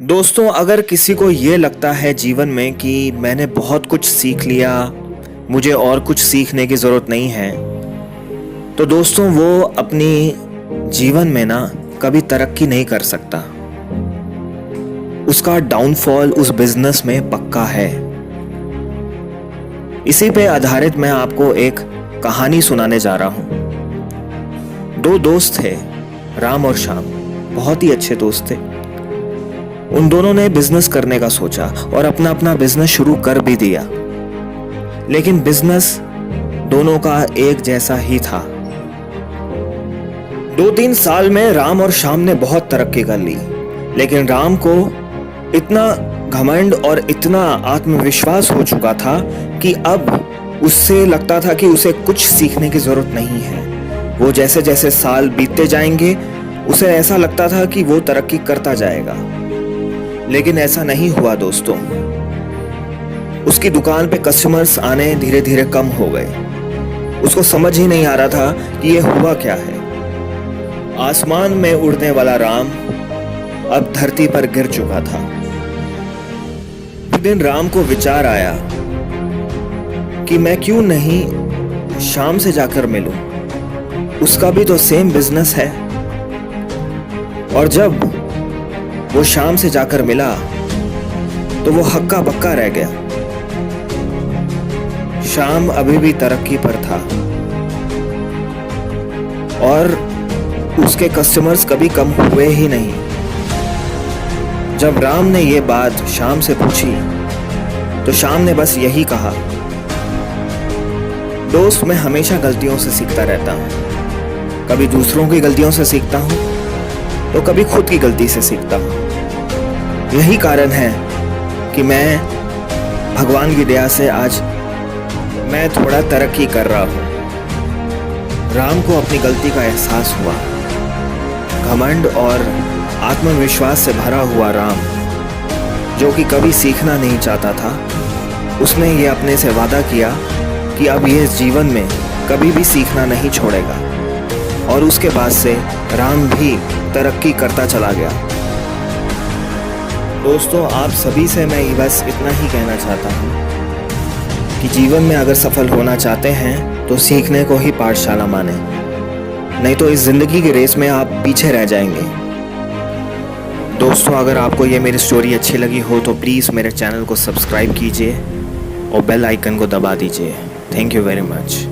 दोस्तों, अगर किसी को ये लगता है जीवन में कि मैंने बहुत कुछ सीख लिया, मुझे और कुछ सीखने की ज़रूरत नहीं है, तो दोस्तों वो अपनी जीवन में ना कभी तरक्की नहीं कर सकता। उसका डाउनफॉल उस बिजनेस में पक्का है। इसी पे आधारित मैं आपको एक कहानी सुनाने जा रहा हूं। दो दोस्त थे, राम और श्याम। बहुत ही अच्छे दोस्त थे। उन दोनों ने बिजनेस करने का सोचा और अपना अपना बिजनेस शुरू कर भी दिया, लेकिन बिजनेस दोनों का एक जैसा ही था। 2-3 साल में राम और श्याम ने बहुत तरक्की कर ली, लेकिन राम को इतना घमंड और इतना आत्मविश्वास हो चुका था कि अब उससे लगता था कि उसे कुछ सीखने की जरूरत नहीं है। वो जैसे जैसे साल बीतते जाएंगे उसे ऐसा लगता था कि वो तरक्की करता जाएगा, लेकिन ऐसा नहीं हुआ दोस्तों। उसकी दुकान पे कस्टमर्स आने धीरे धीरे कम हो गए। उसको समझ ही नहीं आ रहा था कि ये हुआ क्या है। आसमान में उड़ने वाला राम अब धरती पर गिर चुका था। एक दिन राम को विचार आया कि मैं क्यों नहीं श्याम से जाकर मिलूं, उसका भी तो सेम बिजनेस है। और जब वो श्याम से जाकर मिला तो वो हक्का बक्का रह गया। श्याम अभी भी तरक्की पर था और उसके कस्टमर्स कभी कम हुए ही नहीं। जब राम ने ये बात श्याम से पूछी तो श्याम ने बस यही कहा, दोस्त, मैं हमेशा गलतियों से सीखता रहता हूं। कभी दूसरों की गलतियों से सीखता हूं तो कभी खुद की गलती से सीखता हूं। यही कारण है कि मैं भगवान की दया से आज मैं थोड़ा तरक्की कर रहा हूं। राम को अपनी गलती का एहसास हुआ। घमंड और आत्मविश्वास से भरा हुआ राम, जो कि कभी सीखना नहीं चाहता था, उसने ये अपने से वादा किया कि अब ये जीवन में कभी भी सीखना नहीं छोड़ेगा। और उसके बाद से राम भी तरक्की करता चला गया। दोस्तों, आप सभी से मैं बस इतना ही कहना चाहता हूँ कि जीवन में अगर सफल होना चाहते हैं तो सीखने को ही पाठशाला माने, नहीं तो इस जिंदगी की रेस में आप पीछे रह जाएंगे। दोस्तों, अगर आपको ये मेरी स्टोरी अच्छी लगी हो तो प्लीज़ मेरे चैनल को सब्सक्राइब कीजिए और बेल आइकन को दबा दीजिए। Thank you very much.